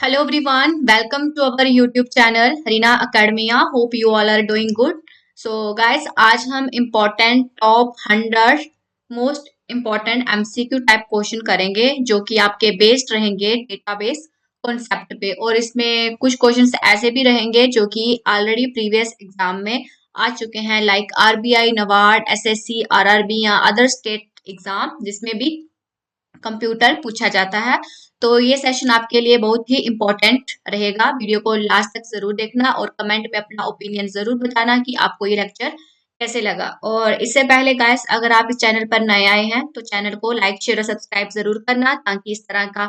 Hello everyone, welcome to our YouTube channel Harina Academia. Hope you all are doing good. So guys, आज हम important top 100 most important MCQ type question करेंगे जो कि आपके based रहेंगे database concept पे। और इसमें कुछ क्वेश्चंस ऐसे भी रहेंगे जो कि ऑलरेडी प्रीवियस एग्जाम में आ चुके हैं, लाइक आरबीआई, नवाड, एसएससी, आरआरबी या अदर स्टेट एग्जाम जिसमें भी कंप्यूटर पूछा जाता है। तो ये सेशन आपके लिए बहुत ही इम्पोर्टेंट रहेगा। वीडियो को लास्ट तक जरूर देखना और कमेंट में अपना ओपिनियन जरूर बताना कि आपको ये लेक्चर कैसे लगा। और इससे पहले गाइस, अगर आप इस चैनल पर नए आए हैं तो चैनल को लाइक, शेयर और सब्सक्राइब जरूर करना, ताकि इस तरह का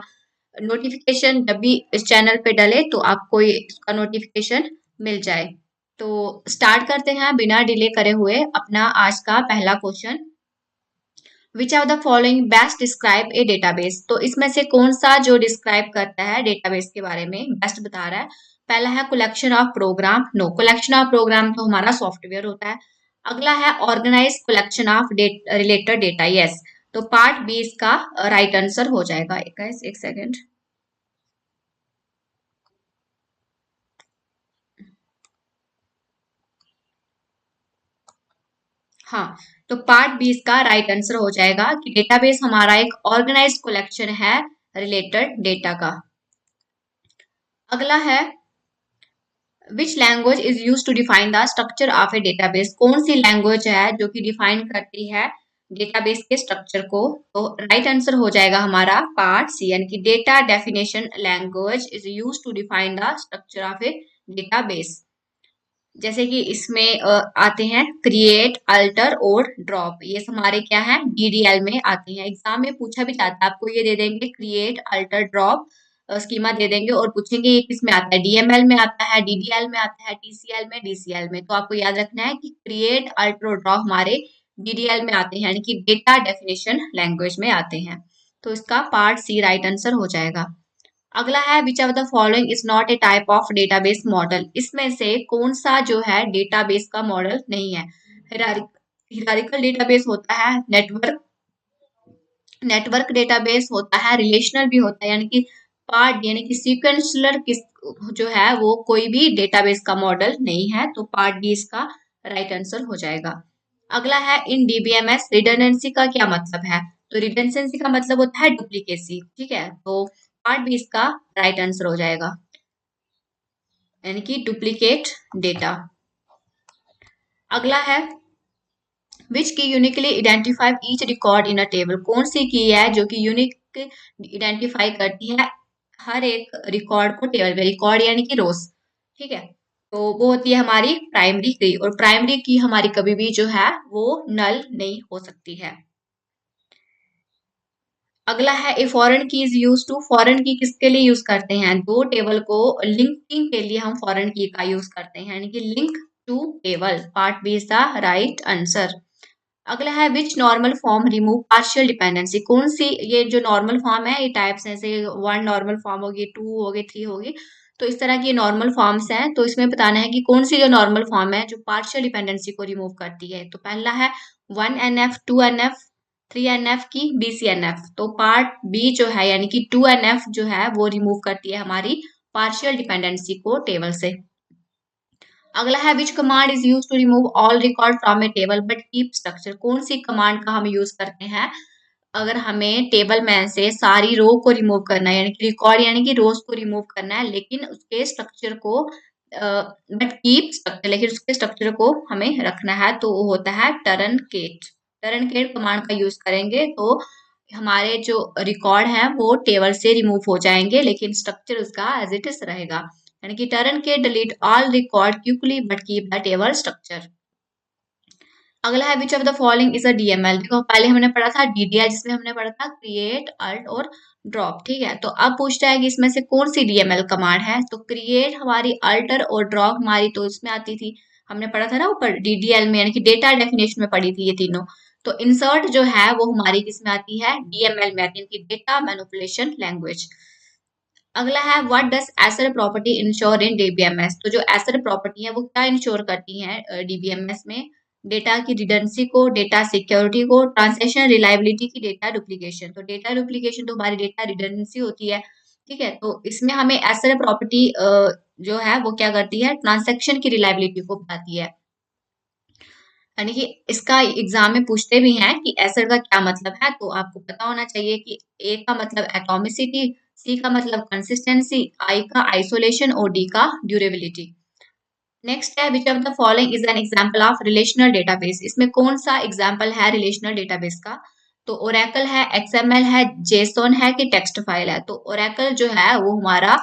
नोटिफिकेशन जब भी इस चैनल पे डले तो आपको इसका नोटिफिकेशन मिल जाए। तो स्टार्ट करते हैं बिना डिले करे हुए अपना आज का पहला question. Which are the following best describe a database. तो इसमें से कौन सा जो डिस्क्राइब करता है डेटाबेस के बारे में बेस्ट बता रहा है। पहला है collection of program. No, collection of program तो हमारा सॉफ्टवेयर होता है। अगला है organise collection of related data. Yes, तो पार्ट बी इसका राइट आंसर हो जाएगा। एक सेकेंड। हाँ, तो पार्ट बी इसका राइट आंसर हो जाएगा कि डेटाबेस हमारा एक ऑर्गेनाइज्ड कलेक्शन है रिलेटेड डेटा का। अगला है which language is use to define the structure of a database. कौन सी लैंग्वेज है जो कि डिफाइन करती है डेटाबेस के स्ट्रक्चर को। तो राइट आंसर हो जाएगा हमारा पार्ट सी, यानी कि data definition language is use to define the structure of a database. जैसे कि इसमें आते हैं क्रिएट, अल्टर और ड्रॉप। ये हमारे क्या है, डीडीएल में आते हैं। एग्जाम में पूछा भी जाता है, आपको ये दे देंगे क्रिएट, अल्टर, ड्रॉप स्कीमा दे देंगे और पूछेंगे ये किस में आता है, डीएमएल में आता है, डीडीएल में आता है, टीसीएल में, डीसीएल में। तो आपको याद रखना है कि क्रिएट, अल्टर और ड्रॉप हमारे डीडीएल में आते हैं, यानी कि डेटा डेफिनेशन लैंग्वेज में आते हैं। तो इसका पार्ट सी राइट आंसर हो जाएगा। अगला है which of the following is not a type of database model. इसमें से कौन सा जो है डेटाबेस का मॉडल नहीं है। हिरारिकल डेटाबेस होता है, नेटवर्क नेटवर्क डेटाबेस होता है, रिलेशनल भी होता है, यानी कि पार्ट यानी कि सीक्वेंशियल किस जो है वो कोई भी डेटाबेस का मॉडल नहीं है। तो पार्ट डी इसका राइट आंसर हो जाएगा। अगला है इन डीबीएमएस रिडंडेंसी का क्या मतलब है। तो रिडंडेंसी का मतलब होता है डुप्लीकेसी। ठीक है, तो पार्ट बी इसका राइट आंसर हो जाएगा, यानी कि डुप्लीकेट डेटा। अगला है विच की uniquely identify each record in a table. कौन सी की है जो कि यूनिक आइडेंटिफाई करती है हर एक रिकॉर्ड को टेबल में। रिकॉर्ड यानी कि रोज। ठीक है, तो वो होती है हमारी प्राइमरी की, और प्राइमरी की हमारी कभी भी जो है वो नल नहीं हो सकती है। अगला है ए फॉरेन की इज यूज टू। फॉरेन की किसके लिए यूज करते हैं, दो टेबल को लिंकिंग के लिए हम फॉरेन की का यूज करते हैं, यानी कि link to table. Part B is the right answer. अगला है which normal form remove partial dependency. कौन सी ये जो नॉर्मल फॉर्म है, ये टाइप्स हैं, जैसे वन नॉर्मल फॉर्म होगी, टू होगी, थ्री होगी। तो इस तरह की नॉर्मल फॉर्म्स हैं। तो इसमें बताना है कि कौन सी जो नॉर्मल फॉर्म है जो पार्शियल डिपेंडेंसी को रिमूव करती है। तो पहला है 1NF, 2NF, 3NF की BCNF। तो पार्ट बी जो है यानी कि 2NF जो है वो रिमूव करती है हमारी पार्शियल डिपेंडेंसी को टेबल से। अगला है which command is use to remove all record from a table but keep structure. कौन सी कमांड का हम यूज करते हैं अगर हमें टेबल में से सारी रो को रिमूव करना है, यानी कि रिकॉर्ड यानी कि रोज को रिमूव करना है, लेकिन उसके स्ट्रक्चर को बट कीप स्ट्रक्चर, लेकिन उसके स्ट्रक्चर को हमें रखना है। तो वो होता है टर्नकेट। टर्नकेट कमांड का यूज करेंगे तो हमारे जो रिकॉर्ड है वो टेबल से रिमूव हो जाएंगे, लेकिन स्ट्रक्चर उसका एज इट इज रहेगा, यानी कि truncate delete all record quickly but keep the table structure. अगला है which of the following is a DML. देखो पहले हमने पढ़ा था डीडीएल, जिसमें हमने पढ़ा था क्रिएट, अल्ट और ड्रॉप। ठीक है, तो अब पूछता है कि इसमें से कौन सी डीएमएल कमांड है। तो क्रिएट हमारी, अल्टर और ड्रॉप हमारी तो इसमें आती थी, हमने पढ़ा था ना ऊपर डीडीएल में, यानी कि डेटा डेफिनेशन में पढ़ी थी ये तीनों। तो इंसर्ट जो है वो हमारी किसमें आती है, डीएमएल में आती है, कि डेटा मैनिपुलेशन लैंग्वेज। अगला है what does asset property ensure in DBMS. तो जो एसेट प्रॉपर्टी है वो क्या इंश्योर करती है डीबीएमएस में, डेटा की रिडंडेंसी को, डेटा सिक्योरिटी को, ट्रांसैक्शन रिलायबिलिटी की, डेटा डुप्लीकेशन। तो डेटा डुप्लीकेशन तो हमारी डेटा रिडंडेंसी होती है, ठीक है, तो इसमें हमें एसिड प्रॉपर्टी जो है वो क्या करती है, ट्रांजैक्शन की रिलायबिलिटी को बताती है। यानी कि इसका एग्जाम में पूछते भी हैं कि एसिड का क्या मतलब है, तो आपको पता होना चाहिए कि ए का मतलब एटॉमिसिटी, सी का मतलब कंसिस्टेंसी, आई का आइसोलेशन और डी का ड्यूरेबिलिटी। नेक्स्ट है which of the following is an example of relational database. इसमें कौन सा एग्जांपल है रिलेशनल डेटाबेस का? तो ओरेकल है, एक्सएमएल है, जेसोन है कि टेक्स्ट फाइल है। तो ओरेकल जो है वो हमारा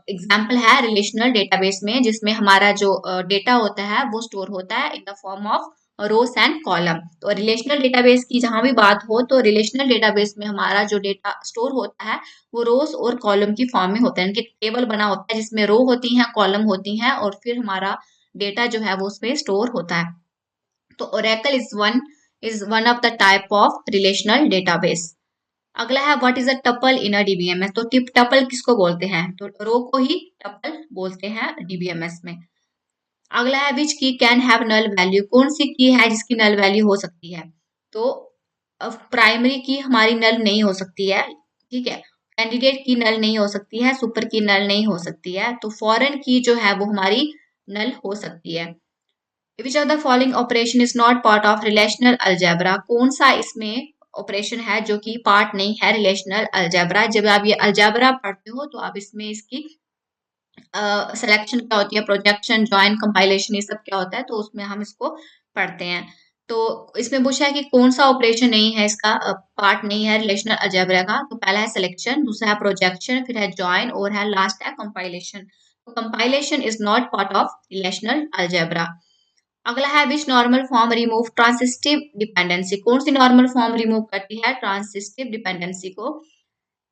एग्जाम्पल है रिलेशनल डेटाबेस में, जिसमें हमारा जो डेटा होता है वो स्टोर होता है in the form of rows and column. तो रिलेशनल डेटाबेस की जहां भी बात हो तो रिलेशनल डेटाबेस में हमारा जो डेटा स्टोर होता है वो रोस और कॉलम की फॉर्म में होता है, इनके टेबल बना होता है जिसमें रो होती हैं, कॉलम होती हैं और फिर हमारा डेटा जो है वो उसमें स्टोर होता है। तो Oracle is one of the type of relational database. अगला है what is a tuple in a DBMS. तो टिप टपल किसको बोलते हैं? तो रो को ही टपल बोलते हैं डीबीएमएस में। अगला है विच की कैन हैव नल वैल्यू। कौन सी की है जिसकी नल वैल्यू हो सकती है? तो प्राइमरी की हमारी नल नहीं हो सकती है, ठीक है। कैंडिडेट की नल नहीं हो सकती है, सुपर की नल नहीं हो सकती है, तो फॉरेन की जो है वो हमारी नल हो सकती है। Which of the following operation is not part of relational algebra. कौन सा इसमें ऑपरेशन है जो कि पार्ट नहीं है रिलेशनल अलजेब्रा? जब आप ये अलजेब्रा पढ़ते हो तो आप इसमें इसकी सिलेक्शन क्या होती है, प्रोजेक्शन, जॉइन, कंपाइलेशन, ये सब क्या होता है, तो उसमें हम इसको पढ़ते हैं। तो इसमें पूछा है कि कौन सा ऑपरेशन नहीं है, इसका पार्ट नहीं है रिलेशनल अलजेब्रा का। तो पहला है सिलेक्शन, दूसरा है प्रोजेक्शन, फिर है जॉइन और है लास्ट है कंपाइलेशन। तो compilation is not part of relational algebra. अगला है which normal form remove transitive dependency. कौन सी नॉर्मल फॉर्म रिमूव करती है ट्रांसिस्टिव डिपेंडेंसी को?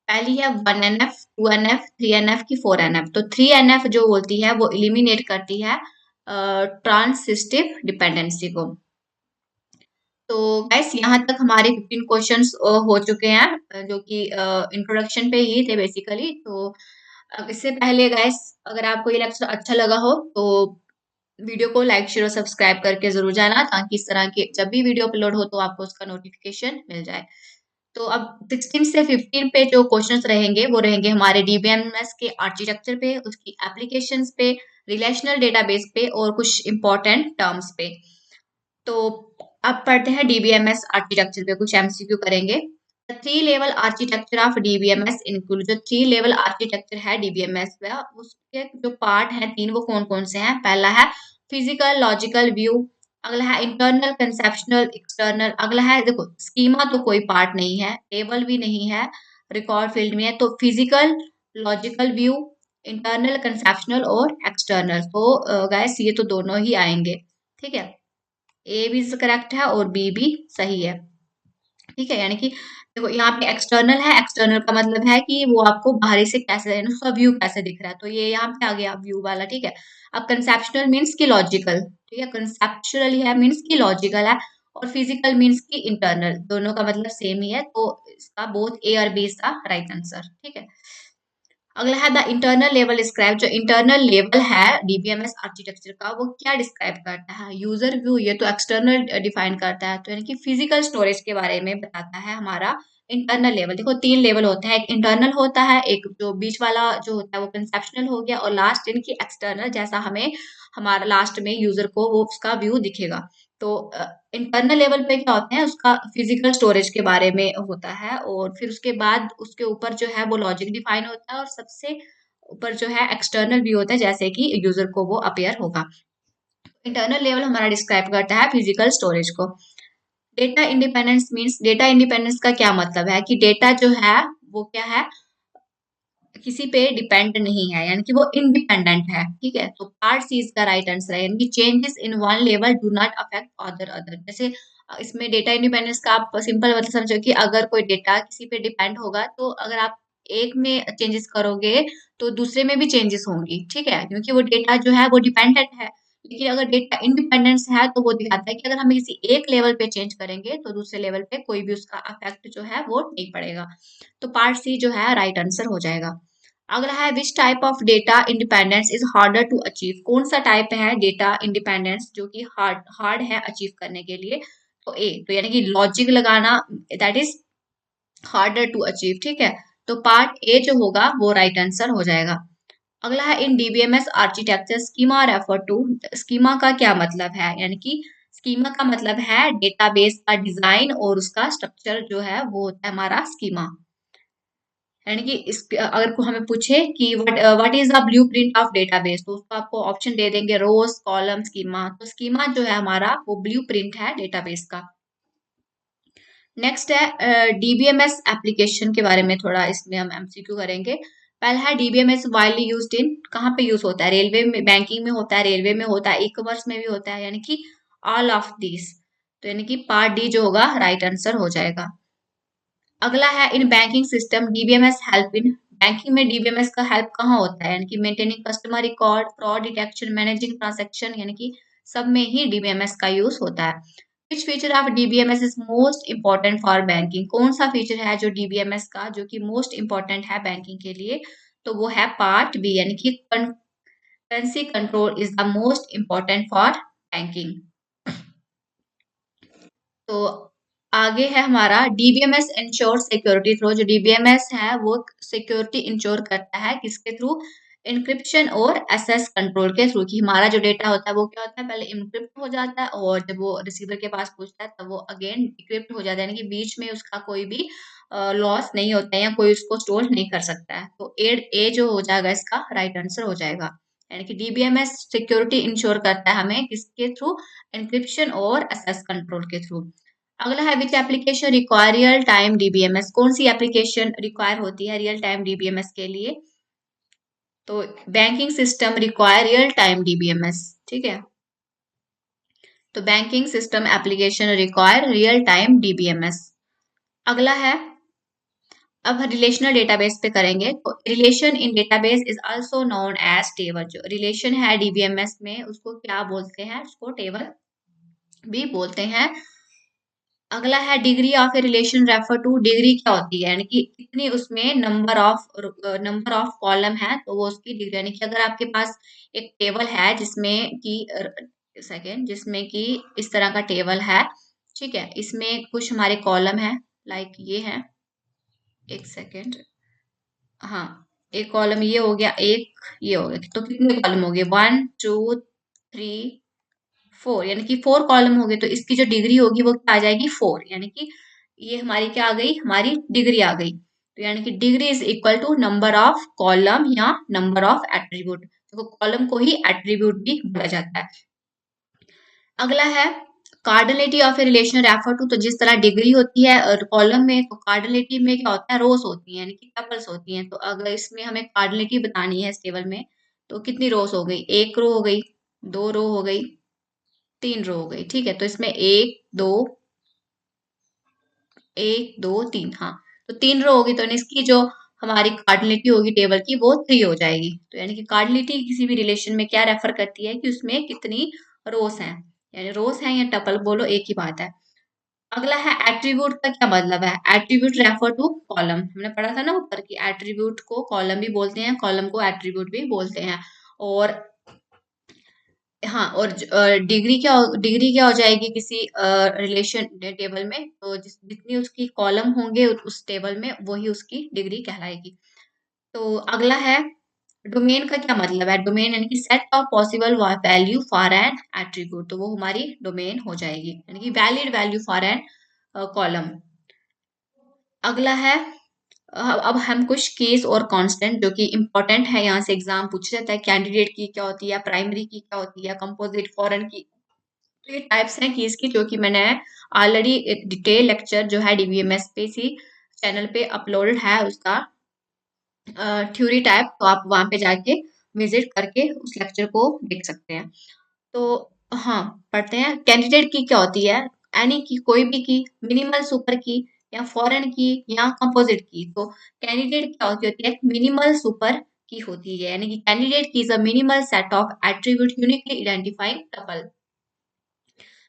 पहली है 1NF, 2NF, 3NF की 4NF। तो 3NF जो बोलती है वो इलिमिनेट करती है ट्रांसिस्टिव डिपेंडेंसी को। तो गैस यहाँ तक हमारे 15 क्वेश्चंस हो चुके हैं, जो कि इंट्रोडक्शन पे ही थे बेसिकली। तो इससे पहले गैस अगर आपको ये लेक्चर अच्छा लगा हो तो वीडियो को लाइक शेयर और सब्सक्राइब करके जरूर जाना, ताकि इस तरह के जब भी वीडियो अपलोड हो तो आपको उसका नोटिफिकेशन मिल जाए। तो अब 16 से 15 पे जो क्वेश्चंस रहेंगे वो रहेंगे हमारे डीबीएमएस के आर्किटेक्चर पे, उसकी एप्लीकेशंस पे, रिलेशनल डेटाबेस पे और कुछ इंपॉर्टेंट टर्म्स पे। तो अब पढ़ते हैं डीबीएमएस आर्किटेक्चर पे, कुछ एमसीक्यू करेंगे। Three level architecture of DBMS include. जो थ्री लेवल आर्किटेक्चर है डीबीएमएस का उसके जो पार्ट हैं तीन, वो कौन कौन से हैं? पहला है फिजिकल लॉजिकल व्यू, अगला है इंटरनल कंसेप्शनल एक्सटर्नल, अगला है देखो स्कीमा तो कोई पार्ट नहीं है, टेबल भी नहीं है, रिकॉर्ड फील्ड में है। तो physical logical view, internal conceptional और एक्सटर्नल। तो गाइस ये तो दोनों ही आएंगे, ठीक है। ए भी करेक्ट है और बी भी सही है, ठीक है। यानी कि देखो यहाँ पे एक्सटर्नल है, एक्सटर्नल का मतलब है कि वो आपको बाहरी से कैसे, उसका व्यू कैसे दिख रहा है, तो ये यहाँ पे आ गया व्यू वाला, ठीक है। अब कंसेप्शनल मीन्स की लॉजिकल, ठीक है, कंसेप्चुअल है मीन्स की लॉजिकल है, और फिजिकल मीन्स की इंटरनल, दोनों का मतलब सेम ही है। तो इसका बोथ ए और बी इसका राइट आंसर, ठीक है। अगला है द इंटरनल लेवल डिस्क्राइब। जो इंटरनल लेवल है डीबीएमएस आर्किटेक्चर का वो क्या डिस्क्राइब करता है? यूजर व्यू, ये तो एक्सटर्नल डिफाइन करता है, तो यानी कि फिजिकल स्टोरेज के बारे में बताता है हमारा इंटरनल लेवल। देखो तीन लेवल होते हैं, एक इंटरनल होता है, एक जो बीच वाला जो होता है वो कंसेप्शनल हो गया, और लास्ट इनकी एक्सटर्नल, जैसा हमें हमारा लास्ट में यूजर को वो उसका व्यू दिखेगा। तो इंटरनल लेवल पे क्या होते हैं, उसका फिजिकल स्टोरेज के बारे में होता है, और फिर उसके बाद उसके ऊपर जो है वो लॉजिक डिफाइन होता है, और सबसे ऊपर जो है एक्सटर्नल व्यू होता है, जैसे कि यूजर को वो अपेयर होगा। इंटरनल लेवल हमारा डिस्क्राइब करता है फिजिकल स्टोरेज को। Data independence means, data independence का क्या मतलब है कि डेटा जो है वो क्या है, किसी पे डिपेंड नहीं है, यानी कि वो इंडिपेंडेंट है, ठीक है। तो पार्ट सी इसका राइट आंसर है, यानी कि changes in one level do not affect other. जैसे इसमें डेटा इंडिपेंडेंस का आप सिंपल मतलब समझो कि अगर कोई डेटा किसी पे डिपेंड होगा, तो अगर आप एक में चेंजेस करोगे तो दूसरे में भी चेंजेस होंगी, ठीक है, क्योंकि वो डेटा जो है वो डिपेंडेंट है। लेकिन अगर डेटा इंडिपेंडेंस है तो वो दिखाता है कि अगर हम किसी एक लेवल पे चेंज करेंगे तो दूसरे लेवल पे कोई भी उसका अफेक्ट जो है वो नहीं पड़ेगा। तो पार्ट सी जो है राइट आंसर हो जाएगा। अगला है which type of data independence is harder to achieve. कौन सा टाइप है डेटा इंडिपेंडेंस जो कि हार्ड हार्ड है अचीव करने के लिए? तो ए, तो यानी कि लॉजिक लगाना that is harder to achieve, ठीक है। तो पार्ट ए जो होगा वो राइट आंसर हो जाएगा। अगला है in DBMS architecture schema refer to. Schema का क्या मतलब है, यानी कि स्कीमा का मतलब है डेटाबेस का डिजाइन और उसका स्ट्रक्चर जो है वो होता है हमारा स्कीमा। यानी कि इस अगर को हमें पूछे कि what is the blueprint of database, तो उसको आपको ऑप्शन दे देंगे रोज, कॉलम, स्कीमा। तो स्कीमा जो है हमारा वो ब्लूप्रिंट है डेटाबेस का। नेक्स्ट है डीबीएमएस एप्लीकेशन के बारे में थोड़ा इसमें हम एमसीक्यू करेंगे। पहला है डीबीएमएस वाइडली यूज्ड इन, कहाँ पे यूज होता है, रेलवे में, बैंकिंग में होता है, रेलवे में होता है, ई कॉमर्स में भी होता है, यानी कि ऑल ऑफ दिस। तो यानी कि पार्ट डी जो होगा राइट आंसर हो जाएगा। अगला है in banking system DBMS help in. Banking में डीबीएमएस का हेल्प कहाँ होता है, यानी कि maintaining customer record, fraud detection, managing transaction, यानी कि सब में ही डीबीएमएस का यूज होता है। Which feature of DBMS is most important for banking, कौन सा फीचर है जो डीबीएमएस का जो कि मोस्ट इंपॉर्टेंट है बैंकिंग के लिए, तो वो है पार्ट बी, यानी कि currency control is the most important for banking. तो आगे है हमारा डीबीएमएस इंश्योर सिक्योरिटी थ्रू। जो डीबीएमएस है वो सिक्योरिटी इंश्योर करता है किसके थ्रू, इंक्रिप्शन और एसेस कंट्रोल के थ्रू, कि हमारा जो डेटा होता है वो क्या होता है, पहले इंक्रिप्ट हो जाता है और जब वो रिसीवर के पास पहुंचता है तब वो अगेन डिक्रिप्ट हो जाता है, यानी कि बीच में उसका कोई भी लॉस नहीं होता है या कोई उसको स्टोर नहीं कर सकता है। तो ए जो हो जाएगा इसका राइट आंसर हो जाएगा। यानी कि डीबीएमएस सिक्योरिटी इंश्योर करता है हमें किसके थ्रू, इंक्रिप्शन और एसेस कंट्रोल के थ्रू। अगला है which application require real time DBMS, कौन सी एप्लीकेशन रिक्वायर होती है रियल टाइम डीबीएमएस के लिए, तो banking system require real time DBMS, ठीक है। तो banking system application require real time DBMS. अगला है, अब रिलेशनल डेटाबेस पे करेंगे। तो relation in database is also known as table, जो रिलेशन है डीबीएमएस में उसको क्या बोलते हैं, उसको टेबल भी बोलते हैं। अगला है degree of a relation refer to, degree क्या होती है, यानी कि कितनी उसमें नंबर ऑफ कॉलम है तो वो उसकी डिग्री, यानी कि अगर आपके पास एक टेबल है जिसमें कि सेकेंड जिसमें कि इस तरह का टेबल है, ठीक है, इसमें कुछ हमारे कॉलम है, लाइक ये है, एक सेकेंड, हाँ, एक कॉलम ये हो गया, एक ये हो गया, तो कितने कॉलम हो गए, 1 2 3 4, यानी कि 4 कॉलम हो गए, तो इसकी जो डिग्री होगी वो क्या आ जाएगी 4, यानी कि ये हमारी क्या आ गई, हमारी डिग्री आ गई। तो यानी कि degree is equal to number of column या नंबर ऑफ एट्रीब्यूट, तो कॉलम को ही एट्रीब्यूट भी बोला जाता है। अगला है cardinality of a relation refer to, तो जिस तरह डिग्री होती है और कॉलम में, तो कार्डिनलिटी में क्या होता है, रोज होती है, यानी कि टपल्स होती हैं। तो अगर इसमें हमें कार्डिनलिटी बतानी है इस टेबल में, तो कितनी रोज हो गई, एक रो हो गई, 2 रो हो गई, 3 रो हो गई, ठीक है। तो इसमें एक दो तीन, हाँ, तो 3 रो होगी, तो इसकी जो हमारी कार्डिनलिटी होगी टेबल की वो 3 हो जाएगी। तो यानी कि कार्डिनलिटी किसी भी रिलेशन में क्या रेफर करती है कि उसमें कितनी रोस हैं, यानी रोस हैं या टपल बोलो एक ही बात है। अगला है एट्रीब्यूट का क्या मतलब है, एट्रीब्यूट रेफर टू कॉलम, हमने पढ़ा था ना ऊपर की एट्रीब्यूट को कॉलम भी बोलते हैं, कॉलम को एट्रीब्यूट भी बोलते हैं। और हाँ, और डिग्री क्या हो जाएगी किसी रिलेशन टेबल में, तो जितनी उसकी कॉलम होंगे उस टेबल में वही उसकी डिग्री कहलाएगी। तो अगला है डोमेन का क्या मतलब है, डोमेन यानी कि set of possible value for an attribute, तो वो हमारी डोमेन हो जाएगी, यानी कि valid value for an column. अगला है, अब हम कुछ केस और कांस्टेंट जो कि इंपॉर्टेंट है, यहाँ से एग्जाम पूछा जाता है, कैंडिडेट की क्या होती है, प्राइमरी की क्या होती है, कंपोजिट, फॉरेन की। तो ये टाइप्स हैं कीज की, जो कि मैंने ऑलरेडी एक डिटेल लेक्चर जो है डीबीएमएस पे सी चैनल पे अपलोडेड है, उसका थ्योरी टाइप, तो आप वहां पे जाके विजिट करके उस लेक्चर को देख सकते हैं। तो हाँ, पढ़ते हैं, कैंडिडेट की क्या होती है, एनी की, कोई भी की, मिनिमल सुपर की या फॉरेन की या कंपोजिट की। तो कैंडिडेट क्या होती है, मिनिमल सुपर की होती है, यानी कि कैंडिडेट की is a minimal set of attribute uniquely identifying tuple.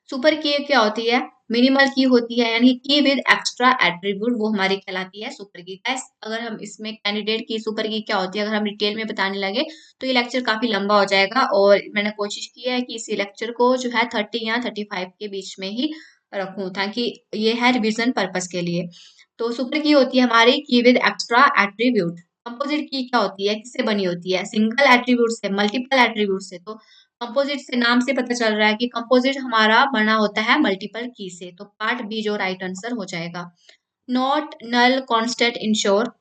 Super key क्या होती है, मिनिमल की होती है, यानी की विद एक्स्ट्रा एट्रीब्यूट, वो हमारी कहलाती है सुपर की। गाइस अगर हम इसमें कैंडिडेट की सुपर की क्या होती है अगर हम डिटेल में बताने लगे तो ये लेक्चर काफी लंबा हो जाएगा, और मैंने कोशिश की है कि इसी लेक्चर को जो है 30 या 35 के बीच में ही रखूं, ताकि ये है रिवीजन पर्पस के लिए। तो सुपर की होती है हमारी की with extra attribute. Composite key क्या होती है, किससे बनी होती है, सिंगल एट्रीब्यूट से, मल्टीपल एट्रीब्यूट से। तो कंपोजिट से नाम से पता चल रहा है कि कंपोजिट हमारा बना होता है मल्टीपल की से। तो पार्ट बी जो राइट आंसर हो जाएगा। Not null constant ensure,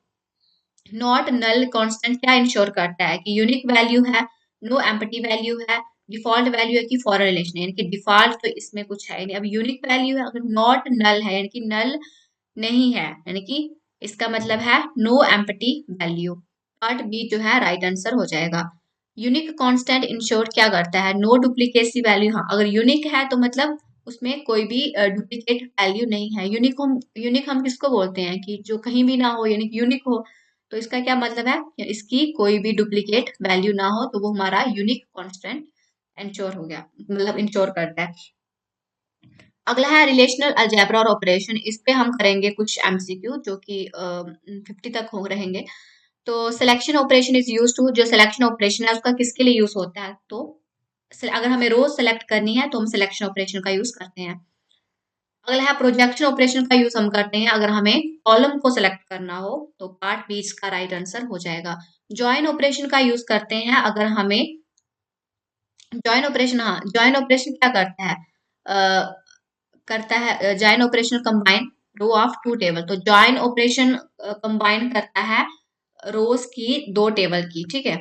not null constant क्या इंश्योर करता है कि यूनिक वैल्यू है, नो एम्प्टी वैल्यू है, डिफॉल्ट वैल्यू है कि फॉर रिलेशन है, यानी कि डिफॉल्ट तो इसमें कुछ है नहीं। अब यूनिक वैल्यू है, अगर नॉट नल है यानी कि नल नहीं है, यानी कि इसका मतलब है no empty value. Part B जो है राइट आंसर हो जाएगा। यूनिक कांस्टेंट इंश्योर क्या करता है, नो डुप्लीकेसी वैल्यू। हाँ, अगर यूनिक है तो मतलब उसमें कोई भी डुप्लीकेट वैल्यू नहीं है। यूनिक हम किसको बोलते हैं कि जो कहीं भी ना हो, यानी कि यूनिक हो। तो इसका क्या मतलब है, इसकी कोई भी डुप्लीकेट वैल्यू ना हो, तो वो हमारा यूनिक कांस्टेंट इंश्योर हो गया, मतलब इंश्योर करता है। अगला है रिलेशनल अलजेब्रा और ऑपरेशन। इस पे हम करेंगे कुछ एमसीक्यू जो कि 50 तक हो रहेंगे। तो selection operation is use to, जो सिलेक्शन ऑपरेशन है उसका किसके लिए यूज होता है, तो अगर हमें रोज सेलेक्ट करनी है तो हम सिलेक्शन ऑपरेशन का यूज करते हैं। अगला है प्रोजेक्शन ऑपरेशन का यूज हम करते हैं अगर हमें कॉलम को सिलेक्ट करना हो। तो पार्ट बी इसका राइट आंसर हो जाएगा। ज्वाइन ऑपरेशन का यूज करते हैं अगर हमें, ज्वाइन ऑपरेशन, हाँ ज्वाइन ऑपरेशन क्या करता है, करता है join operation combine row of two table. तो ज्वाइन ऑपरेशन कंबाइन करता है रोज की दो टेबल की, ठीक है।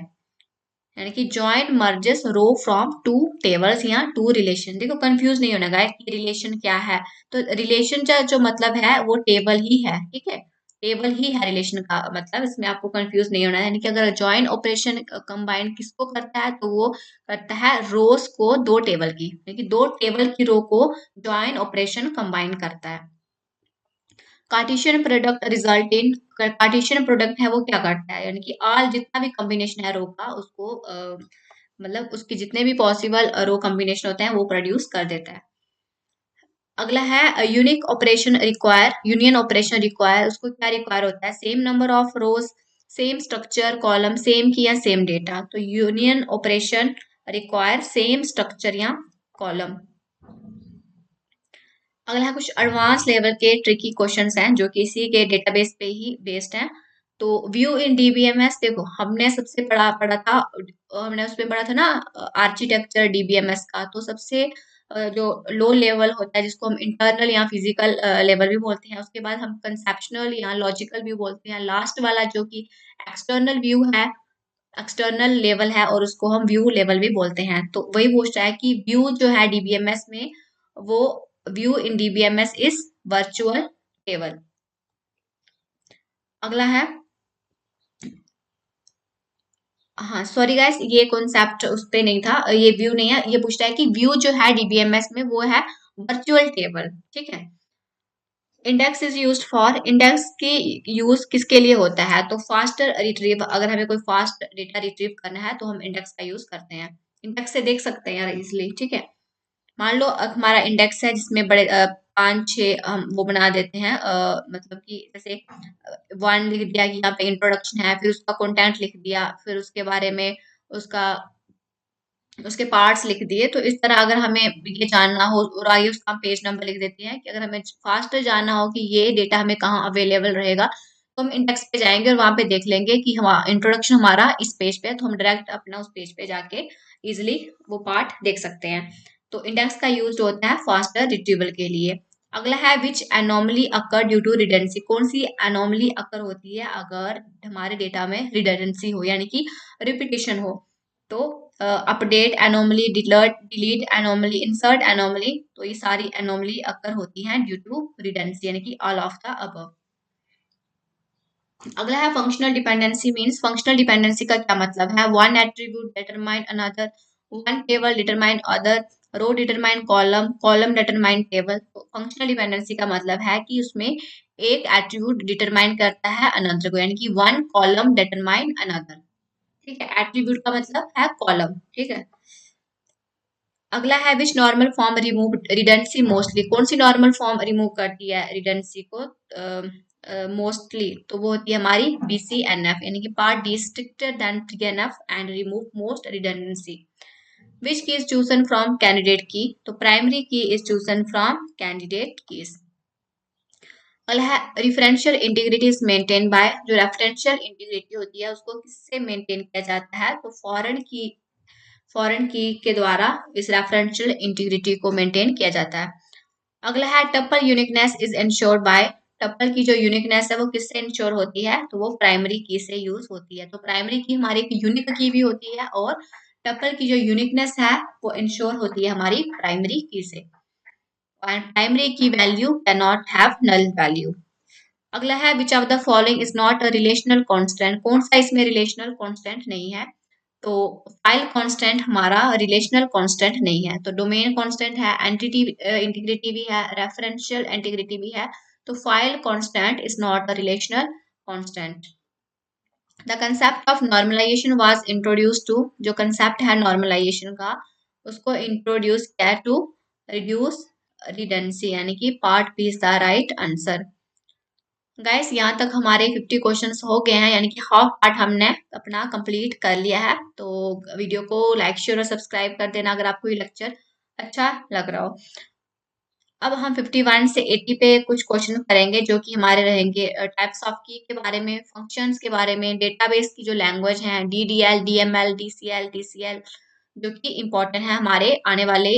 यानी कि join merges row from two tables या टू रिलेशन। देखो कंफ्यूज नहीं होना गाइस कि रिलेशन क्या है। तो रिलेशन का जो मतलब है वो टेबल ही है, ठीक है। टेबल ही है रिलेशन का मतलब, इसमें आपको कंफ्यूज नहीं होना है। यानी कि अगर ज्वाइन ऑपरेशन कंबाइन किसको करता है, तो वो करता है रोज को दो टेबल की, यानी कि दो टेबल की रो को ज्वाइन ऑपरेशन कंबाइन करता है। Cartesian product result in, Cartesian product है वो क्या करता है, यानी कि ऑल जितना भी कॉम्बिनेशन है रो का उसको मतलब उसके जितने भी पॉसिबल रो कॉम्बिनेशन होते हैं वो प्रोड्यूस कर देता है। अगला है unique operation require, union operation require. उसको क्या रिक्वायर होता है, same number of rose, same structure column, same की या सेम डेटा। तो union operation require same structure या कॉलम। अगला है कुछ एडवांस लेवल के ट्रिकी क्वेश्चंस हैं जो कि इसी के डेटाबेस पे ही बेस्ड हैं। तो व्यू इन डीबीएमएस, देखो हमने सबसे पढ़ा था, हमने उसमें पढ़ा था ना आर्किटेक्चर डीबीएमएस का। तो सबसे जो लो लेवल होता है जिसको हम इंटरनल या फिजिकल लेवल भी बोलते हैं, उसके बाद हम कंसेप्शनल या लॉजिकल व्यू बोलते हैं, लास्ट वाला जो कि एक्सटर्नल व्यू है, एक्सटर्नल लेवल है, और उसको हम व्यू लेवल भी बोलते हैं। तो वही पूछ रहा है कि व्यू जो है डीबीएमएस में, वो view in DBMS is virtual table. अगला है, हाँ सॉरी गाइस ये कॉन्सेप्ट उस पे नहीं था, ये व्यू नहीं है, ये पूछता है कि व्यू जो है डीबीएमएस में वो है वर्चुअल टेबल, ठीक है। Index is used for, index की यूज किसके लिए होता है, तो फास्टर रिट्रीव। अगर हमें कोई फास्ट डेटा रिट्रीव करना है तो हम इंडेक्स का यूज करते हैं। इंडेक्स से देख सकते हैं यार इजिली, ठीक है। मान लो हमारा इंडेक्स है जिसमें बड़े 5-6 हम वो बना देते हैं, मतलब कि जैसे वन लिख दिया कि यहाँ पे इंट्रोडक्शन है, फिर उसका कंटेंट लिख दिया, फिर उसके बारे में उसका उसके पार्ट्स लिख दिए। तो इस तरह अगर हमें ये जानना हो, और आगे उसका पेज नंबर लिख देते हैं कि अगर हमें फास्ट जानना हो कि ये डेटा हमें कहाँ अवेलेबल रहेगा, तो हम इंडेक्स पे जाएंगे और वहां पे देख लेंगे कि हम इंट्रोडक्शन हमारा इस पेज पे है, तो हम डायरेक्ट अपना उस पेज पे जाके इजिली वो पार्ट देख सकते हैं। तो इंडेक्स का यूज होता है फास्टर रिट्रीवल के लिए। अगला है which anomaly occur due to redundancy. कौन सी एनोमली अकर होती है अगर हमारे डेटा में रिडेंडेंसी हो, यानी कि रिपीटिशन हो। तो update anomaly, delete anomaly, insert anomaly. तो ये सारी एनोमली अकर होती हैं ड्यू टू रिडेंडेंसी, यानी कि ऑल ऑफ द अबव। अगला है functional dependency means, functional dependency का क्या मतलब है, one attribute determine another, one table determine other, row determine column, column determine table. तो फंक्शनल डिपेंडेंसी का मतलब है कि उसमें एक एट्रीब्यूट डिटरमाइन करता है अनदर को, यानी कि वन कॉलम डिटरमाइन अनदर, ठीक है। एट्रीब्यूट का मतलब है कॉलम, ठीक है। अगला है which normal form remove redundancy mostly. कौन सी नॉर्मल फॉर्म रिमूव करती है रिडेंडेंसी को मोस्टली, तो वो होती है हमारी BCNF, यानी कि part D stricter than TNF and remove most redundancy. Which key is chosen from candidate key, तो primary key is chosen from candidate keys. अगला है referential integrity is maintain by, जो रेफरेंशियल इंटीग्रिटी होती है उसको किससे मेंटेन किया जाता है, तो फॉरेन की के द्वारा इस रेफरेंशियल इंटीग्रिटी को मेंटेन किया जाता है। अगला है tuple uniqueness is ensured by, tuple की जो यूनिकनेस है वो किससे इंश्योर होती है, तो वो प्राइमरी की से यूज होती है। तो प्राइमरी की हमारी एक यूनिक की भी होती है और टपल की जो यूनिकनेस है वो इंश्योर होती है हमारी प्राइमरी की से। And primary key value cannot have null value. अगला है which of the following is not a relational constant, कौन सा इसमें रिलेशनल कांस्टेंट नहीं है, तो फाइल कांस्टेंट हमारा रिलेशनल कांस्टेंट नहीं है। तो डोमेन कांस्टेंट है, एंटिटी इंटीग्रिटी भी है, रेफरेंशियल इंटीग्रिटी भी है, तो file constant is not a relational constant. The concept of normalisation was introduce to, जो कंसेप्ट है नॉर्मलाइजेशन का उसको इंट्रोड्यूस किया टू रिड्यूस रिडेंसी, यानी कि part B is the right answer. Guys यहाँ तक हमारे 50 क्वेश्चंस हो गए हैं, यानी कि हाफ पार्ट हमने अपना कंप्लीट कर लिया है। तो वीडियो को लाइक शेयर और सब्सक्राइब कर देना अगर आपको ये लेक्चर अच्छा लग रहा हो। अब हम 51 से 80 पे कुछ क्वेश्चन करेंगे जो कि हमारे रहेंगे टाइप्स ऑफ की के बारे में, फंक्शंस के बारे में, डेटाबेस की जो लैंग्वेज है DDL, DML, DCL, TCL, जो कि इम्पोर्टेंट है हमारे आने वाले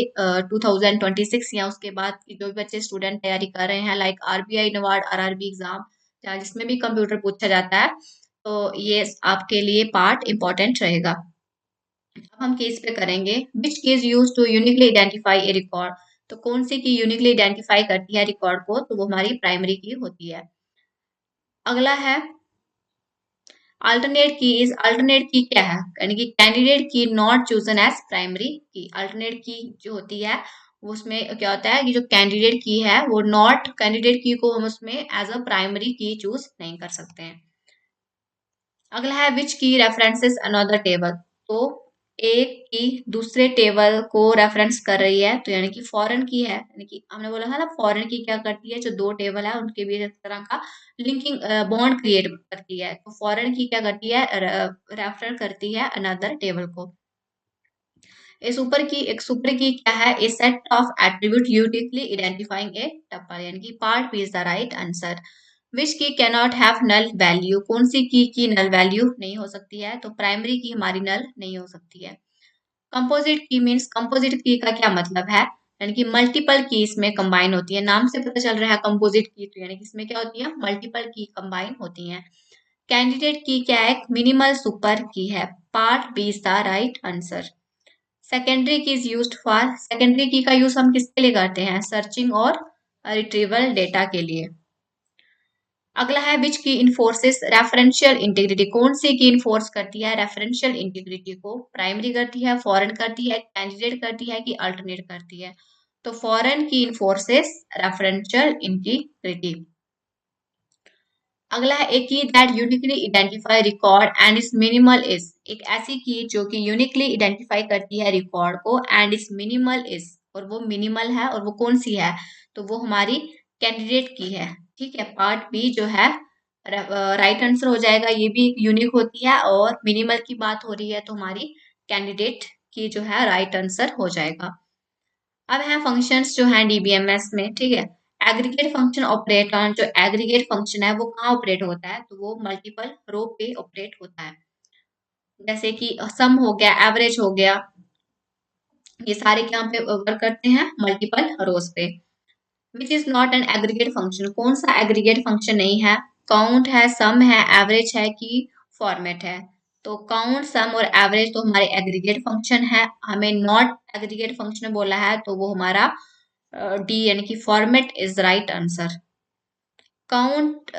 2026 या उसके बाद की जो भी बच्चे स्टूडेंट तैयारी कर रहे हैं, like RBI, NABARD, RRB exam, या जिसमें भी कंप्यूटर पूछा जाता है, तो ये आपके लिए पार्ट इम्पोर्टेंट रहेगा। अब हम केस पे करेंगे which keys use to uniquely identify a record, तो कौन सी की यूनिकली आइडेंटिफाई करती है रिकॉर्ड को, तो वो हमारी प्राइमरी की होती है। अगला है अल्टरनेट की इज, अल्टरनेट की क्या है, यानी कि कैंडिडेट की नॉट चूजन एज प्राइमरी की। अल्टरनेट की जो होती है उसमें क्या होता है कि जो कैंडिडेट की है वो नॉट, कैंडिडेट की को हम उसमें एज अ प्राइमरी की चूज नहीं कर सकते हैं। अगला है विच की रेफरेंसेस अनदर टेबल, तो एक की दूसरे टेबल को रेफरेंस कर रही है, तो यानी कि फॉरेन की है, यानी कि हमने बोला था ना फॉरेन की क्या करती है, जो दो टेबल है उनके बीच एक तरह का लिंकिंग बॉन्ड क्रिएट करती है, तो फॉरेन की क्या करती है, रेफर करती है अनदर टेबल को। एक सुपर की क्या है, a set of attribute uniquely identifying a tuple, यानी कि part B is the right answer. Which key cannot have null value, कौन सी की नल वैल्यू नहीं हो सकती है, तो प्राइमरी की हमारी नल नहीं हो सकती है। Composite key means, composite key का क्या मतलब है, यानी कि मल्टीपल की इसमें कंबाइन होती है, नाम से पता चल रहा है कंपोजिट की, तो यानी कि इसमें क्या होती है, मल्टीपल की कंबाइन होती है। कैंडिडेट की क्या है, मिनिमल सुपर की है, part B is the right answer. Secondary key is used for, secondary key का यूज हम किसके लिए करते हैं, सर्चिंग और रिट्रीवल डेटा के लिए। अगला है विच की इन्फोर्सेस रेफरेंशियल इंटीग्रिटी, कौन सी की इन्फोर्स करती है रेफरेंशियल इंटीग्रिटी को, प्राइमरी करती है, फॉरेन करती है, कैंडिडेट करती है कि अल्टरनेट करती है, तो फॉरेन की इन्फोर्सेस रेफरेंशियल इंटीग्रिटी। अगला है एक की that uniquely identify record and इस मिनिमल इज, एक ऐसी की जो कि यूनिकली आइडेंटिफाई करती है रिकॉर्ड को एंड इस मिनिमल इज, और वो मिनिमल है, और वो कौन सी है, तो वो हमारी कैंडिडेट की है। ठीक है, पार्ट बी जो है राइट आंसर हो जाएगा, ये भी एक यूनिक होती है और मिनिमल की बात हो रही है, तो हमारी कैंडिडेट की जो है राइट आंसर हो जाएगा। अब है फंक्शंस जो हैं डीबीएमएस में, ठीक है। एग्रीगेट फंक्शन ऑपरेट ऑन, जो एग्रीगेट फंक्शन है वो कहाँ ऑपरेट होता है, तो वो मल्टीपल रो पे ऑपरेट होता है। जैसे कि सम हो गया, एवरेज हो गया, ये सारे क्या पे वर्क करते हैं, मल्टीपल रोज पे। Which is not an aggregate function, कौन सा एग्रीगेट फंक्शन नहीं है, काउंट है, सम है, एवरेज है कि फॉर्मेट है, तो काउंट, सम और एवरेज तो हमारे एग्रीगेट फंक्शन है। हमें नॉट एग्रीगेट फंक्शन बोला है तो वो हमारा डी यानी कि format is right answer. Count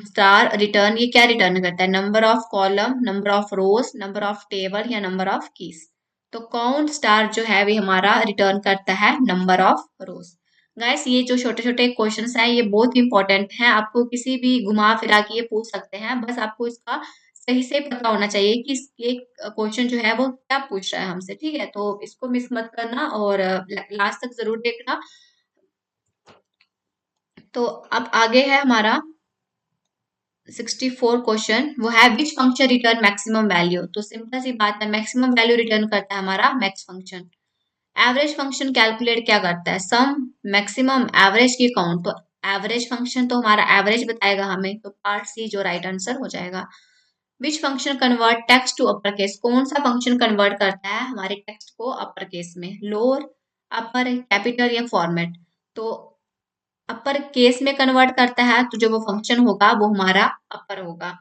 star return, ये क्या रिटर्न करता है, number of column, number of rose, number of table या नंबर ऑफ कीज, तो काउंट स्टार जो है वो हमारा रिटर्न करता है नंबर ऑफ रोज। गाइस ये जो छोटे छोटे क्वेश्चंस हैं ये बहुत इंपॉर्टेंट हैं, आपको किसी भी घुमा फिरा के ये पूछ सकते हैं, बस आपको इसका सही से पता होना चाहिए कि ये क्वेश्चन जो है वो क्या पूछ रहा है हमसे, ठीक है, तो इसको मिस मत करना और लास्ट तक जरूर देखना। तो अब आगे है हमारा 64 क्वेश्चन, वो है which function return maximum value, तो सिंपल सी बात है, मैक्सिमम वैल्यू रिटर्न करता है हमारा max function. Average function calculate क्या करता है, सम, मैक्सिमम, एवरेज की काउंट, तो एवरेज फंक्शन तो हमारा एवरेज बताएगा हमें, तो पार्ट सी जो राइट आंसर हो जाएगा। Which function convert text to upper case, कौन सा फंक्शन कन्वर्ट करता है हमारे टेक्स्ट को अपर केस में, लोअर, अपर, कैपिटल या फॉर्मेट। तो अपर केस में कन्वर्ट करता है तो जो वो फंक्शन होगा वो हमारा अपर होगा।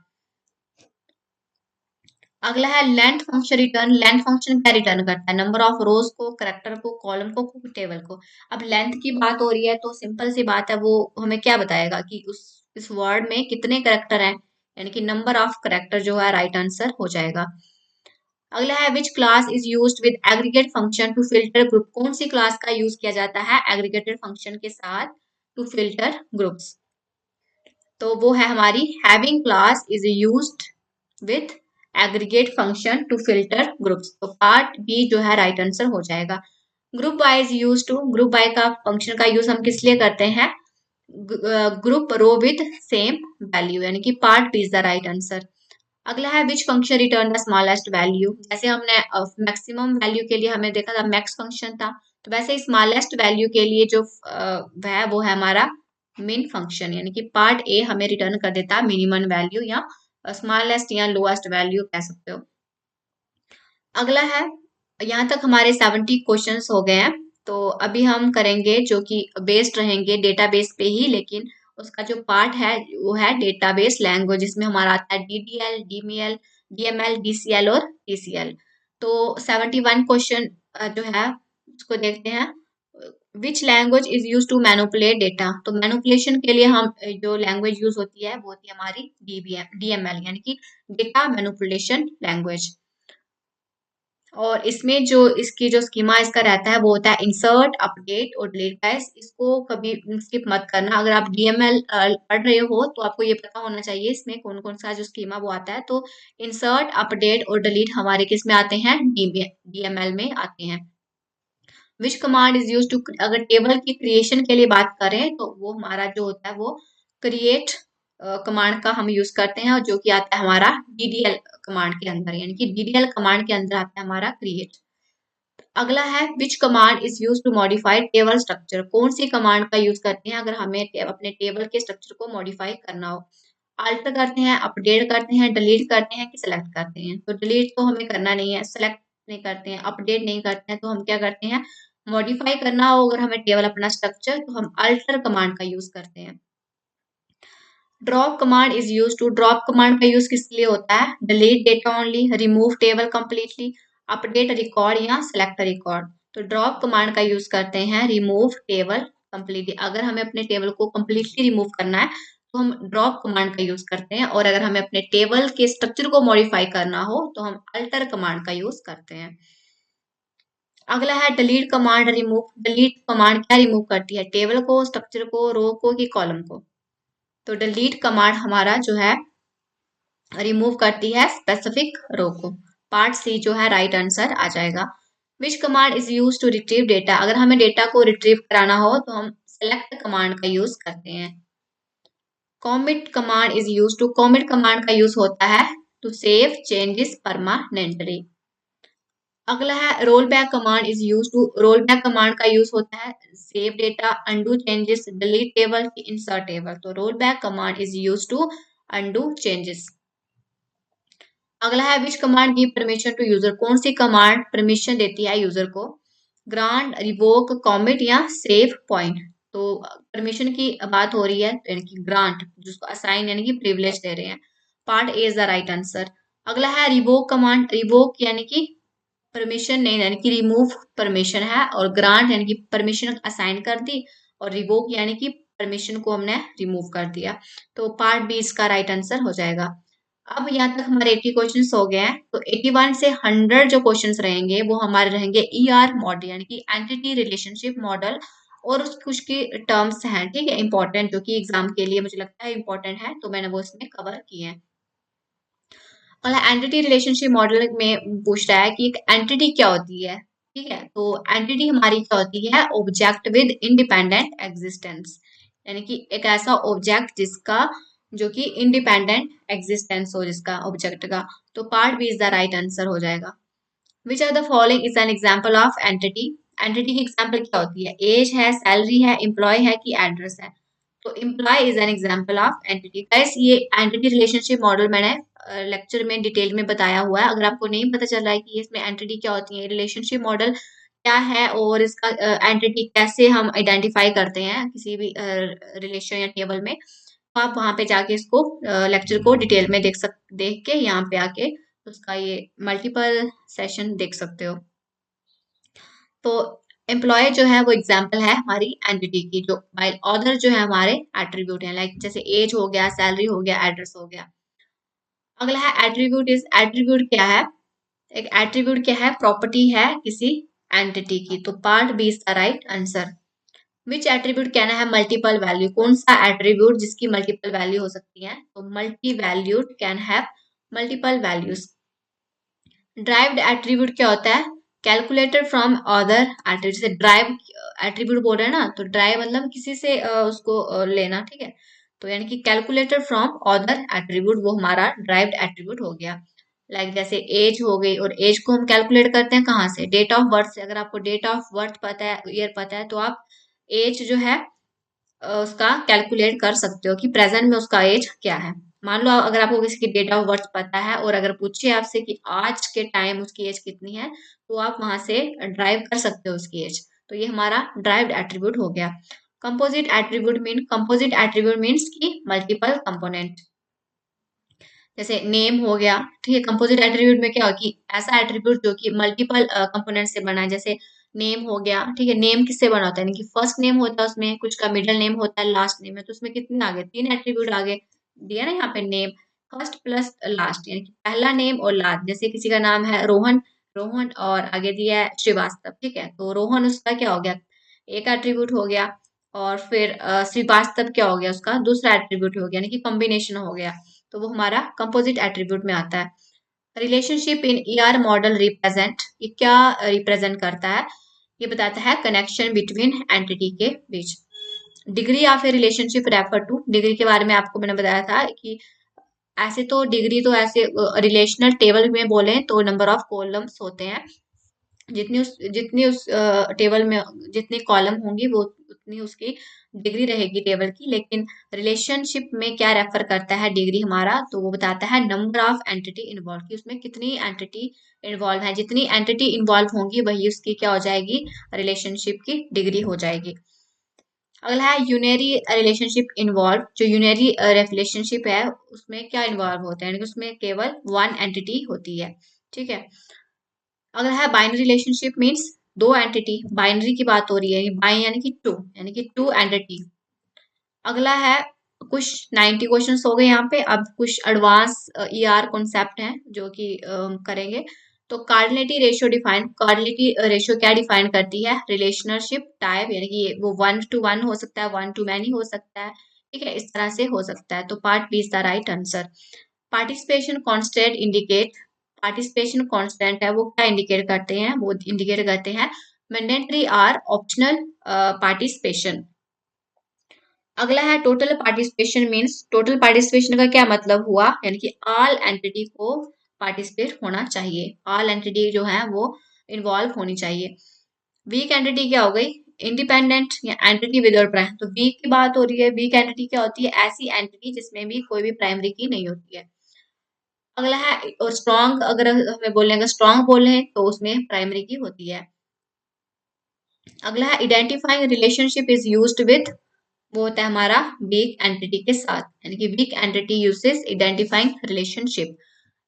अगला है length function return. Length function क्या रिटर्न करता है, नंबर ऑफ रोज को, करेक्टर को, कॉलम को, टेबल को। अब लेंथ की बात हो रही है तो सिंपल सी बात है, वो हमें क्या बताएगा कि उस इस वर्ड में कितने करेक्टर हैं, यानी कि नंबर ऑफ करेक्टर जो है राइट आंसर हो जाएगा। अगला है which class is used with aggregate function to filter group, कौन सी क्लास का यूज किया जाता है एग्रीगेटेड फंक्शन के साथ टू फिल्टर ग्रुप्स। तो वो है हमारी having class is used with aggregate function to filter groups. तो पार्ट बी जो है राइट आंसर हो जाएगा। Group by is use to, group by का फंक्शन का यूज हम किस लिए करते हैं, group row with same value, यानी कि part B is the right answer. अगला है which function return the smallest value, जैसे हमने मैक्सिमम वैल्यू के लिए हमें देखा था मैक्स फंक्शन था, तो वैसे स्मॉलेस्ट वैल्यू के लिए जो है वो है हमारा मिन फंक्शन, यानी कि पार्ट ए हमें रिटर्न कर देता है मिनिमम वैल्यू या स्मॉलेस्ट या लोएस्ट वैल्यू कह सकते हो। अगला है, यहाँ तक हमारे 70 क्वेश्चंस हो गए हैं। तो अभी हम करेंगे जो कि बेस्ड रहेंगे डेटाबेस पे ही, लेकिन उसका जो पार्ट है वो है डेटाबेस लैंग्वेज, जिसमें हमारा आता है डीडीएल, डीएमएल, डीएमएल, डीसीएल और टीसीएल। तो 71 क्वेश्चन जो है उसको देखते हैं। Which language is use to manipulate data, तो मैनुपुलेशन के लिए हम जो लैंग्वेज यूज होती है वो होती है हमारी डीएमएल, यानी कि डेटा मैनुपुलेशन लैंग्वेज। और इसमें जो इसकी जो स्कीमा इसका रहता है वो होता है इंसर्ट, अपडेट और डिलीट। गाइस इसको कभी स्किप मत करना, अगर आप डीएमएल पढ़ रहे हो तो आपको ये पता होना चाहिए इसमें कौन कौन सा जो स्कीमा वो आता है। तो इंसर्ट, अपडेट और डिलीट हमारे किस में आते हैं, डीएमएल में आते हैं। Which command is use to, अगर टेबल की क्रिएशन के लिए बात करें तो वो हमारा जो होता है वो क्रिएट कमांड का हम यूज करते हैं, और जो कि आता है हमारा डीडीएल कमांड के अंदर, यानी कि डीडीएल कमांड के अंदर आता है हमारा क्रिएट। अगला है which command is use to modify table structure, कौन सी कमांड का यूज करते हैं अगर हमें अपने टेबल के स्ट्रक्चर को मॉडिफाई करना हो। अल्टर करते हैं, अपडेट करते हैं, डिलीट करते हैं कि सेलेक्ट करते हैं। तो डिलीट तो हमें करना नहीं है, सेलेक्ट नहीं करते हैं, अपडेट नहीं करते हैं, तो हम क्या करते हैं, मॉडिफाई करना हो अगर हमें टेबल अपना स्ट्रक्चर, तो हम अल्टर कमांड का यूज करते हैं। Drop command is use to, drop command का यूज किस लिए होता है, delete data only, remove table completely, update record या सेलेक्ट रिकॉर्ड। तो ड्रॉप कमांड का यूज करते हैं रिमूव टेबल कंप्लीटली, अगर हमें अपने टेबल को कंप्लीटली रिमूव करना है तो हम ड्रॉप कमांड का यूज करते हैं, और अगर हमें अपने टेबल के स्ट्रक्चर को मॉडिफाई करना हो तो हम अल्टर कमांड का यूज करते हैं। अगला है delete command remove, delete command क्या रिमूव करती है, टेबल को, स्ट्रक्चर को, रो को कि कॉलम को। तो डिलीट कमांड हमारा जो है रिमूव करती है स्पेसिफिक रो को। पार्ट सी जो है राइट आंसर आ जाएगा। Which command is use to retrieve data, अगर हमें डेटा को रिट्रीव कराना हो तो हम सेलेक्ट कमांड का यूज करते हैं। Commit command is use to, commit command का यूज होता है टू सेव चेंजेस परमानेंटली। अगला है roll back command is use to, roll back command का यूज होता है save data, undo changes, delete table, insert table. तो roll back command is use to undo changes. अगला है which command give permission to user, कौन सी command permission देती है यूजर को, ग्रांट, रिवोक, कॉमिट या सेव पॉइंट। तो परमिशन की बात हो रही है यानी कि ग्रांट, जिसको असाइन यानी कि प्रिविलेज दे रहे हैं। Part A is the right answer. अगला है रिवोक कमांड, रिवोक यानी कि परमिशन नहीं, यानी कि रिमूव परमिशन है, और ग्रांट यानी कि परमिशन असाइन कर दी, और रिवोक यानी कि परमिशन को हमने रिमूव कर दिया। तो पार्ट बी इसका राइट आंसर हो जाएगा। अब यहाँ तक हमारे 80 क्वेश्चंस हो गए हैं, तो 81 से 100 जो क्वेश्चंस रहेंगे वो हमारे रहेंगे ईआर मॉडल, यानी कि एंटिटी रिलेशनशिप मॉडल, और कुछ की टर्म्स हैं, ठीक है, इंपॉर्टेंट, जो कि एग्जाम के लिए मुझे लगता है इंपॉर्टेंट है, तो मैंने वो इसमें कवर किए हैं। मतलब एंटिटी रिलेशनशिप मॉडल में पूछ रहा है कि एक एंटिटी क्या होती है, ठीक है। तो एंटिटी हमारी क्या होती है, ऑब्जेक्ट विद इंडिपेंडेंट एग्जिस्टेंस, यानी कि एक ऐसा ऑब्जेक्ट जिसका जो कि इंडिपेंडेंट एग्जिस्टेंस हो जिसका ऑब्जेक्ट का। तो part B is the right answer हो जाएगा। Which are the following is an example of entity, entity की एग्जाम्पल क्या होती है, एज है, सैलरी है, एम्प्लॉय है कि एड्रेस है। तो employ is an example of entity. Guys ये एंटिटी रिलेशनशिप मॉडल मैंने लेक्चर में डिटेल में बताया हुआ है। अगर आपको नहीं पता चल रहा है कि इसमें एंटिटी क्या होती है, रिलेशनशिप मॉडल क्या है और इसका एंटिटी कैसे हम आइडेंटिफाई करते हैं किसी भी रिलेशन या टेबल में, तो आप वहां पे जाके इसको लेक्चर को डिटेल में देख के यहाँ पे आके उसका ये मल्टीपल सेशन देख सकते हो। तो एम्प्लॉय जो है वो एग्जाम्पल है हमारी एंटिटी की, जो वाइल ऑथर जो है हमारे एट्रीब्यूट है, लाइक जैसे एज हो गया, सैलरी हो गया, एड्रेस हो गया। अगला है एट्रीब्यूट। इज एट्रीब्यूट क्या है? एक एट्रीब्यूट क्या है? प्रॉपर्टी है किसी एंटिटी की। तो part B is the right answer. Which attribute कहना है मल्टीपल वैल्यू। कौन सा एट्रीब्यूट जिसकी मल्टीपल वैल्यू हो सकती है? तो multi valued can have multiple values. Derived attribute क्या होता है? Calculated from other attribute. जैसे ड्राइव एट्रीब्यूट बोल रहे हैं ना, तो ड्राइव मतलब किसी से उसको लेना, ठीक है। तो यानी कि कैलकुलेटेड फ्रॉम अदर एट्रीब्यूट, वो हमारा ड्राइव्ड एट्रीब्यूट हो गया। लाइक जैसे एज हो गई, और एज को हम कैलकुलेट करते हैं कहाँ से? डेट ऑफ बर्थ से। अगर आपको डेट ऑफ बर्थ पता है, ईयर पता है, तो आप एज जो है उसका कैलकुलेट कर सकते हो कि प्रेजेंट में उसका एज क्या है। मान लो अगर आपको किसी की डेट ऑफ बर्थ पता है और अगर पूछे आपसे कि आज के टाइम उसकी एज कितनी है, तो आप वहां से ड्राइव कर सकते हो उसकी एज। तो ये हमारा ड्राइव्ड एट्रीब्यूट हो गया। कंपोजिट एट्रीब्यूट मीन्स की मल्टीपल कंपोनेंट। जैसे नेम हो गया, ठीक है। कंपोजिट एट्रीब्यूट में क्या हो कि ऐसा एट्रीब्यूट जो कि मल्टीपल कंपोनेंट से बना है। जैसे नेम हो गया, ठीक है। नेम किससे बना होता है? यानी कि फर्स्ट नेम होता है, उसमें कुछ का मिडिल नेम होता है, लास्ट नेम है, तो उसमें कितने आ गए? 3 एट्रीब्यूट आ गए। दिया ना यहाँ पे नेम, फर्स्ट प्लस लास्ट, यानी कि पहला नेम और लास्ट। जैसे किसी का नाम है रोहन, रोहन और आगे दिया है श्रीवास्तव, ठीक है। तो रोहन उसका क्या हो गया? एक एट्रीब्यूट हो गया। और फिर श्रीवास्तव क्या हो गया? उसका दूसरा एट्रीब्यूट हो गया, यानी कि कॉम्बिनेशन हो गया। तो वो हमारा कंपोजिट एट्रीब्यूट में आता है। Relationship in ER model represent, ये क्या रिप्रेजेंट करता है? ये बताता है कनेक्शन बिटवीन एंटिटी के बीच। डिग्री या फिर रिलेशनशिप रेफर टू, डिग्री के बारे में आपको मैंने बताया था कि ऐसे तो डिग्री तो ऐसे रिलेशनल टेबल में बोले तो नंबर ऑफ कॉलम्स होते हैं। जितनी उस टेबल में जितनी कॉलम होंगी वो उतनी उसकी डिग्री रहेगी टेबल की। लेकिन रिलेशनशिप में क्या रेफर करता है डिग्री हमारा? तो वो बताता है नंबर ऑफ एंटिटी इन्वॉल्व, कि उसमें कितनी एंटिटी इन्वॉल्व है। जितनी एंटिटी इन्वॉल्व होंगी वही उसकी क्या हो जाएगी? रिलेशनशिप की डिग्री हो जाएगी। अगला है यूनरी रिलेशनशिप इन्वॉल्व। जो यूनरी रिलेशनशिप है उसमें क्या इन्वॉल्व होता है? यानी कि उसमें केवल वन एंटिटी होती है, ठीक है। अगर है बाइनरी रिलेशनशिप मीन्स दो एंटिटी, बाइनरी की बात हो रही है, बाई यानी कि टू, यानी कि टू एंटिटी। अगला है कुछ 90 क्वेश्चंस हो गए यहाँ पे। अब कुछ एडवांस ईआर कॉन्सेप्ट हैं जो कि करेंगे। तो cardinality ratio define, cardinality ratio क्या डिफाइन करती है? रिलेशनशिप टाइप, यानी कि वो 1:1 हो सकता है, 1:many हो सकता है, ठीक है। इस तरह से हो सकता है। तो part B is the right answer. Participation constant indicate, participation constant है वो क्या इंडिकेट करते हैं? वो इंडिकेट करते हैं मैंडेटरी और ऑप्शनल पार्टिसिपेशन। अगला है total participation means, total participation का क्या मतलब हुआ? यानी कि ऑल एंटिटी को पार्टिसिपेट होना चाहिए, ऑल एंटिटी जो है वो इन्वॉल्व होनी चाहिए। वीक एंटिटी क्या हो गई? इंडिपेंडेंट या एंटिटी विदाउट प्राइम। तो वीक की बात हो रही है। वीक एंटिटी क्या होती है? ऐसी एंटिटी जिसमें भी कोई भी प्राइमरी की नहीं होती है। अगला है और स्ट्रॉन्ग, अगर हमें बोलने का स्ट्रॉन्ग बोले तो उसमें प्राइमरी की होती है। अगला है identifying relationship is used with, वो होता है हमारा वीक एंटिटी के साथ, यानी कि weak entity uses identifying relationship.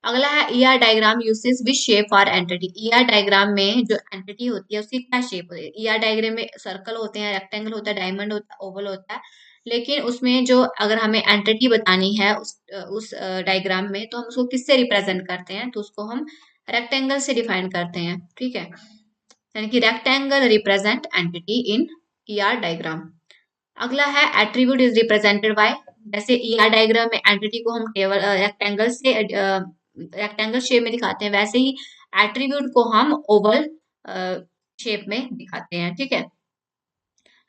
अगला है ER diagram uses which shape for entity. ER diagram में जो एंटिटी होती है उसकी क्या शेप होती है? ईआर डायग्राम में सर्कल होते हैं, रेक्टेंगल होता है, डायमंड होता है, ओवल होता है। लेकिन उसमें जो अगर हमें एंटिटी बतानी है उस डायग्राम में, तो हम उसको किससे रिप्रेजेंट करते हैं? तो उसको हम रेक्टेंगल से डिफाइन करते हैं, ठीक है। यानी कि रेक्टेंगल रिप्रेजेंट एंटिटी इन ईआर डायग्राम। अगला है एट्रीब्यूट इज रिप्रेजेंटेड बाय, जैसे ईआर डायग्राम में एंटिटी को हम केवल रेक्टेंगल शेप में दिखाते हैं, वैसे ही एट्रीब्यूट को हम ओवल शेप में दिखाते हैं, ठीक है।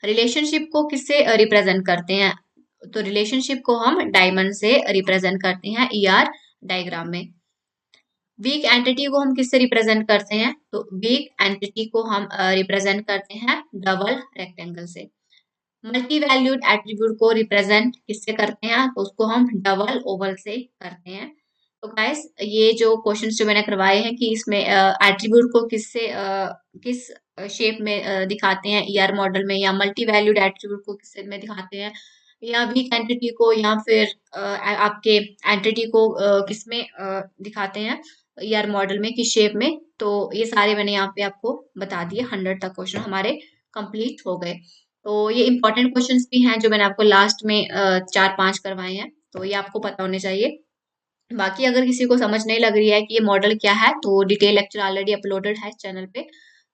रिलेशनशिप को किससे रिप्रेजेंट करते हैं? तो रिलेशनशिप को हम डायमंड से रिप्रेजेंट करते हैं ईआर डायग्राम में। वीक एंटिटी को हम किससे रिप्रेजेंट करते हैं? तो वीक एंटिटी को हम रिप्रेजेंट करते हैं डबल रेक्टेंगल से। मल्टी वैल्यूड एट्रीब्यूट को रिप्रेजेंट किससे करते हैं, तो उसको हम डबल ओवल से करते हैं। तो गाइस ये जो क्वेश्चंस जो मैंने करवाए हैं कि इसमें एट्रीब्यूट को किस शेप में दिखाते हैं ईआर मॉडल में, या मल्टी वैल्यूड एट्रीब्यूट को किस में दिखाते हैं, या वीक एंटिटी को, या फिर आपके एंटिटी को किस में दिखाते हैं ईआर मॉडल में, किस शेप में। तो ये सारे मैंने यहाँ पे आपको बता दिए। 100 तक क्वेश्चन हमारे कंप्लीट हो गए। तो ये इंपॉर्टेंट क्वेश्चंस भी हैं जो मैंने आपको लास्ट में 4-5 करवाए हैं, तो ये आपको पता होने चाहिए। बाकी अगर किसी को समझ नहीं लग रही है कि ये मॉडल क्या है, तो डिटेल लेक्चर ऑलरेडी अपलोडेड है चैनल पे।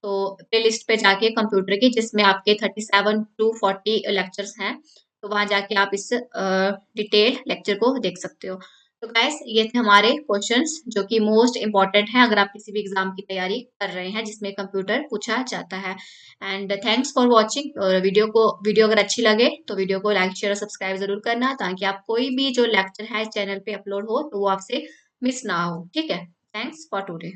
तो प्लेलिस्ट पे जाके कंप्यूटर की, जिसमें आपके 37 टू 40 लेक्चर्स हैं, तो वहां जाके आप इस डिटेल लेक्चर को देख सकते हो। तो गाइस ये थे हमारे क्वेश्चंस जो कि मोस्ट इंपॉर्टेंट हैं अगर आप किसी भी एग्जाम की तैयारी कर रहे हैं जिसमें कंप्यूटर पूछा जाता है। And thanks for watching. और वीडियो अगर अच्छी लगे तो वीडियो को लाइक शेयर और सब्सक्राइब जरूर करना, ताकि आप कोई भी जो लेक्चर है इस चैनल पे अपलोड हो तो वो आपसे मिस ना हो। ठीक है, थैंक्स फॉर टुडे।